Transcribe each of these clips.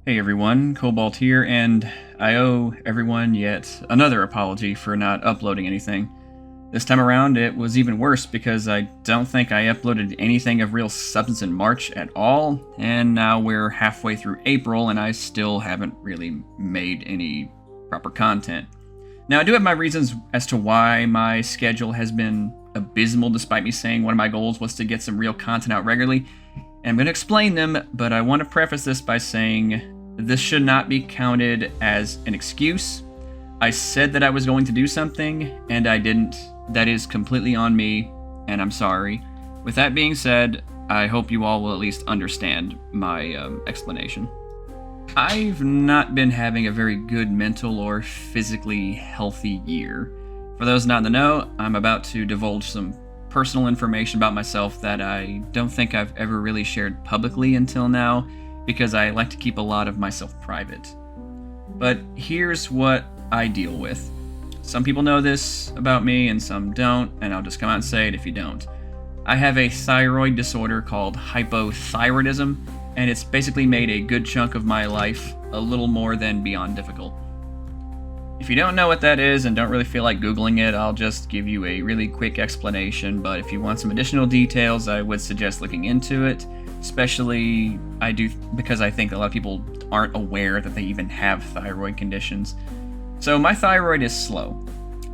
Hey everyone, Cobalt here, and I owe everyone yet another apology for not uploading anything. This time around, it was even worse because I don't think I uploaded anything of real substance in March at all, and now we're halfway through April and I still haven't really made any proper content. Now, I do have my reasons as to why my schedule has been abysmal despite me saying one of my goals was to get some real content out regularly, and I'm going to explain them, but I want to preface this by saying this should not be counted as an excuse. I said that I was going to do something, and I didn't. That is completely on me, and I'm sorry. With that being said, I hope you all will at least understand my explanation. I've not been having a very good mental or physically healthy year. For those not in the know, I'm about to divulge some personal information about myself that I don't think I've ever really shared publicly until now, because I like to keep a lot of myself private. But here's what I deal with. Some people know this about me and some don't, and I'll just come out and say it if you don't. I have a thyroid disorder called hypothyroidism, and it's basically made a good chunk of my life a little more than beyond difficult. If you don't know what that is and don't really feel like Googling it, I'll just give you a really quick explanation, but if you want some additional details, I would suggest looking into it. Especially, I do because I think a lot of people aren't aware that they even have thyroid conditions. So my thyroid is slow,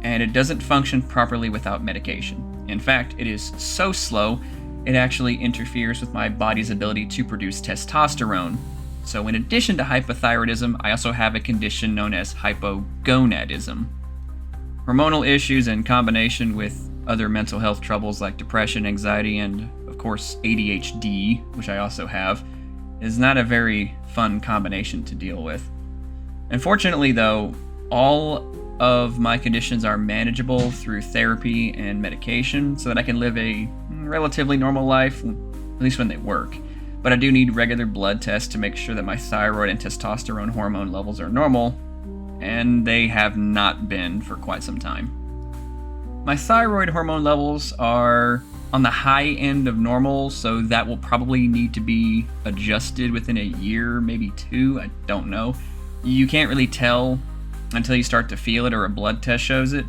and it doesn't function properly without medication. In fact, it is so slow, it actually interferes with my body's ability to produce testosterone. So in addition to hypothyroidism, I also have a condition known as hypogonadism. Hormonal issues in combination with other mental health troubles like depression, anxiety, and of course ADHD, which I also have, is not a very fun combination to deal with. Unfortunately though, all of my conditions are manageable through therapy and medication so that I can live a relatively normal life, at least when they work. But I do need regular blood tests to make sure that my thyroid and testosterone hormone levels are normal, and they have not been for quite some time. My thyroid hormone levels are on the high end of normal, so that will probably need to be adjusted within a year, maybe two, I don't know. You can't really tell until you start to feel it or a blood test shows it,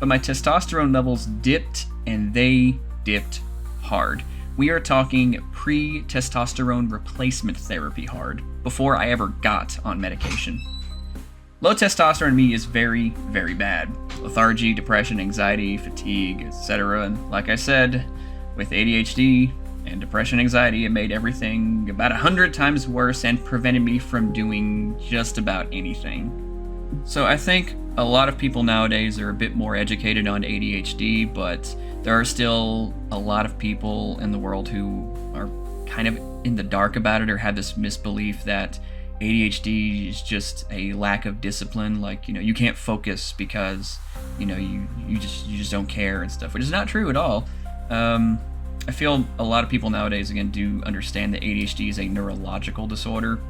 but my testosterone levels dipped, and they dipped hard. We are talking pre-testosterone replacement therapy hard, before I ever got on medication. Low testosterone in me is very, very bad. Lethargy, depression, anxiety, fatigue, etc. And like I said, with ADHD and depression anxiety, it made everything about 100 times worse and prevented me from doing just about anything. So I think a lot of people nowadays are a bit more educated on ADHD, but there are still a lot of people in the world who are kind of in the dark about it or have this misbelief that ADHD is just a lack of discipline, like, you can't focus because, you just don't care and stuff, which is not true at all. I feel a lot of people nowadays, again, do understand that ADHD is a neurological disorder,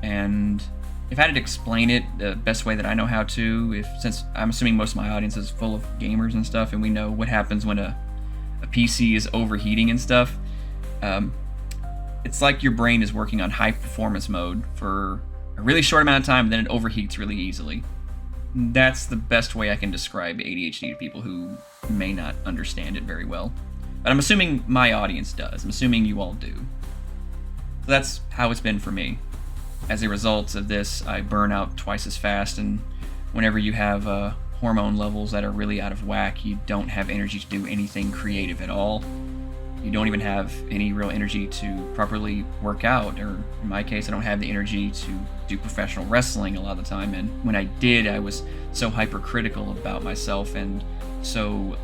and if I had to explain it the best way that I know how to, since I'm assuming most of my audience is full of gamers and stuff, and we know what happens when a PC is overheating and stuff, it's like your brain is working on high performance mode for a really short amount of time, and then it overheats really easily. That's the best way I can describe ADHD to people who may not understand it very well. But I'm assuming my audience does. I'm assuming you all do. So that's how it's been for me. As a result of this, I burn out twice as fast, and whenever you have hormone levels that are really out of whack, you don't have energy to do anything creative at all. You don't even have any real energy to properly work out, or in my case, I don't have the energy to do professional wrestling a lot of the time, and when I did, I was so hypercritical about myself and so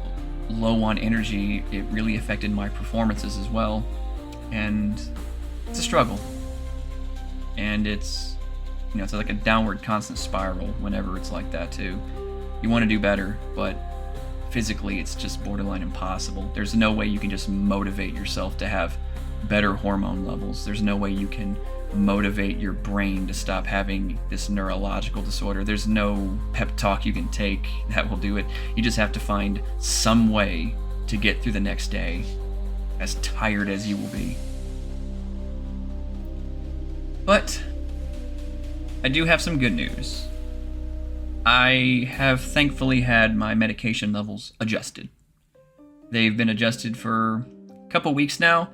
low on energy, it really affected my performances as well, and it's a struggle. And it's like a downward constant spiral whenever it's like that too. You want to do better, but physically it's just borderline impossible. There's no way you can just motivate yourself to have better hormone levels. There's no way you can motivate your brain to stop having this neurological disorder. There's no pep talk you can take that will do it. You just have to find some way to get through the next day, as tired as you will be. But I do have some good news. I have thankfully had my medication levels adjusted. They've been adjusted for a couple weeks now,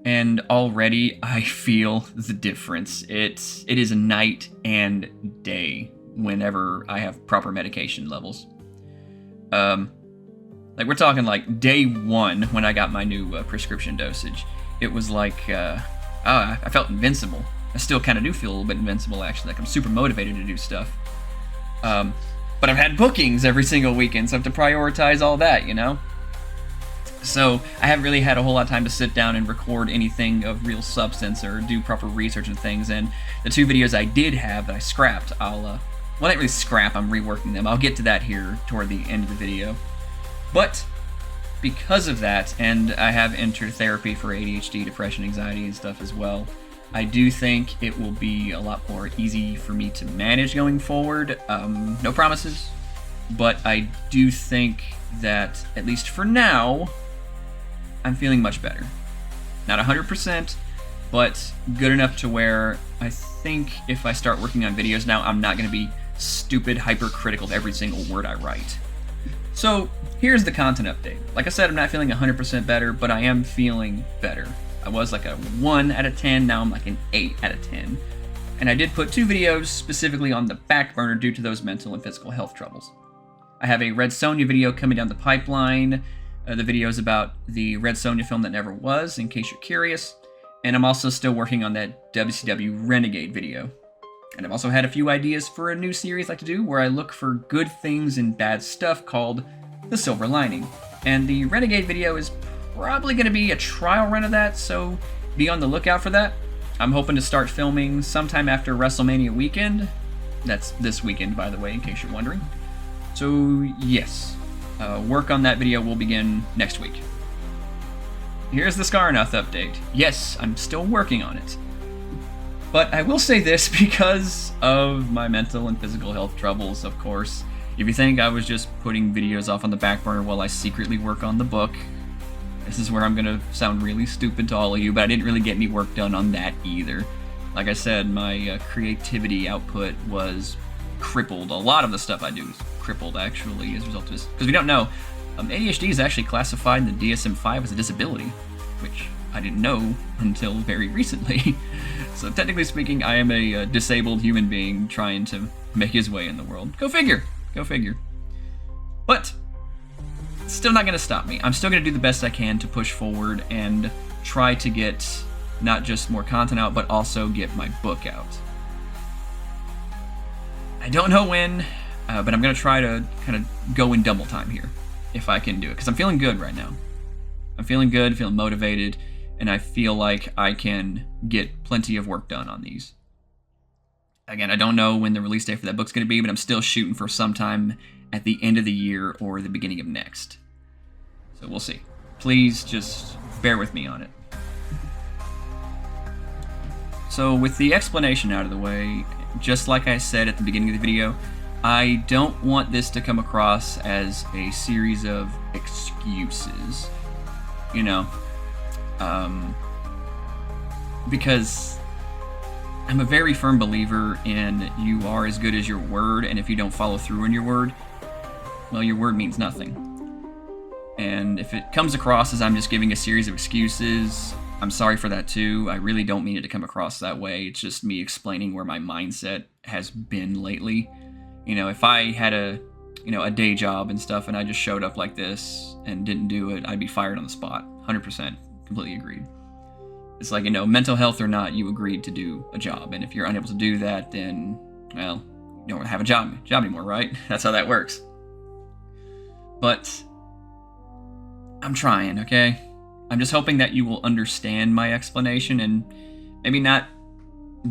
and already I feel the difference. It is night and day whenever I have proper medication levels. Like we're talking like day one when I got my new prescription dosage. It was like, I felt invincible. I still kind of do feel a little bit invincible, actually. Like I'm super motivated to do stuff. But I've had bookings every single weekend, so I have to prioritize all that, you know? So I haven't really had a whole lot of time to sit down and record anything of real substance or do proper research and things. And the 2 videos I did have that I scrapped, well, not really scrap, I'm reworking them. I'll get to that here toward the end of the video. But because of that, and I have entered therapy for ADHD, depression, anxiety, and stuff as well, I do think it will be a lot more easy for me to manage going forward. No promises, but I do think that, at least for now, I'm feeling much better. Not 100%, but good enough to where I think if I start working on videos now, I'm not going to be stupid, hypercritical of every single word I write. So, here's the content update. Like I said, I'm not feeling 100% better, but I am feeling better. I was like a 1 out of 10, now I'm like an 8 out of 10. And I did put 2 videos specifically on the back burner due to those mental and physical health troubles. I have a Red Sonja video coming down the pipeline. The video is about the Red Sonja film that never was, in case you're curious. And I'm also still working on that WCW Renegade video. And I've also had a few ideas for a new series I like to do where I look for good things and bad stuff called The Silver Lining. And the Renegade video is probably going to be a trial run of that, so be on the lookout for that. I'm hoping to start filming sometime after WrestleMania weekend. That's this weekend, by the way, in case you're wondering. So, yes, work on that video will begin next week. Here's the Skarnoth update. Yes, I'm still working on it. But I will say this because of my mental and physical health troubles, of course. If you think I was just putting videos off on the back burner while I secretly work on the book, this is where I'm going to sound really stupid to all of you, but I didn't really get any work done on that either. Like I said, my creativity output was crippled. A lot of the stuff I do is crippled, actually, as a result of this. Because we don't know, ADHD is actually classified in the DSM-5 as a disability, which I didn't know until very recently. So technically speaking, I am a disabled human being trying to make his way in the world. Go figure. Go figure. But it's still not going to stop me. I'm still going to do the best I can to push forward and try to get not just more content out, but also get my book out. I don't know when, but I'm going to try to kind of go in double time here, if I can do it, because I'm feeling good right now. I'm feeling good, feeling motivated, and I feel like I can get plenty of work done on these. Again, I don't know when the release date for that book's going to be, but I'm still shooting for sometime at the end of the year or the beginning of next. So we'll see. Please just bear with me on it. So with the explanation out of the way, just like I said at the beginning of the video, I don't want this to come across as a series of excuses. You know, because I'm a very firm believer in you are as good as your word, and if you don't follow through on your word, well, your word means nothing. And if it comes across as I'm just giving a series of excuses, I'm sorry for that too. I really don't mean it to come across that way. It's just me explaining where my mindset has been lately. You know, if I had a day job and stuff and I just showed up like this and didn't do it, I'd be fired on the spot. 100%. Completely agreed. It's like, mental health or not, you agreed to do a job. And if you're unable to do that, then, well, you don't have a job anymore, right? That's how that works. But I'm trying, okay? I'm just hoping that you will understand my explanation and maybe not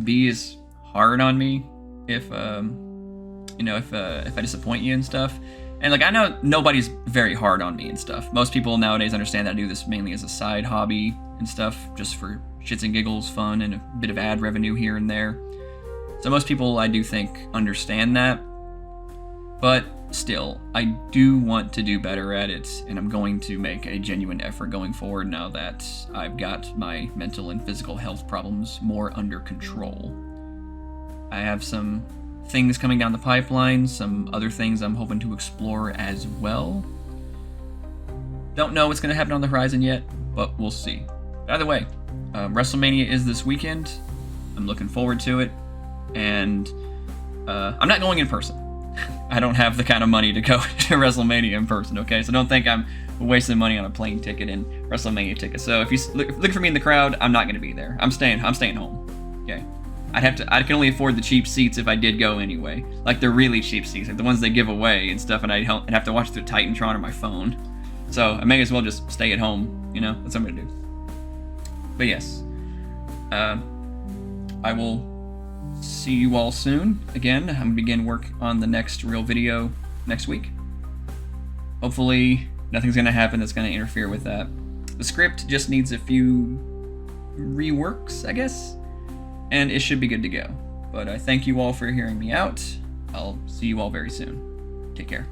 be as hard on me if I disappoint you and stuff. And I know nobody's very hard on me and stuff. Most people nowadays understand that I do this mainly as a side hobby and stuff, just for shits and giggles, fun, and a bit of ad revenue here and there. So most people, I do think, understand that. But still, I do want to do better at it, and I'm going to make a genuine effort going forward now that I've got my mental and physical health problems more under control. I have some things coming down the pipeline, some other things I'm hoping to explore as well. Don't know what's going to happen on the horizon yet, but we'll see. Either way, WrestleMania is this weekend. I'm looking forward to it, and I'm not going in person. I don't have the kind of money to go to WrestleMania in person, okay? So don't think I'm wasting money on a plane ticket and WrestleMania ticket. So if you look for me in the crowd, I'm not going to be there. I'm staying home, okay? I can only afford the cheap seats if I did go anyway. Like the really cheap seats, like the ones they give away and stuff, and I'd have to watch through Titantron or my phone. So I may as well just stay at home, you know? That's what I'm going to do. But yes, I will see you all soon. Again, I'm going to begin work on the next real video next week. Hopefully, nothing's going to happen that's going to interfere with that. The script just needs a few reworks, I guess, and it should be good to go. But I thank you all for hearing me out. I'll see you all very soon. Take care.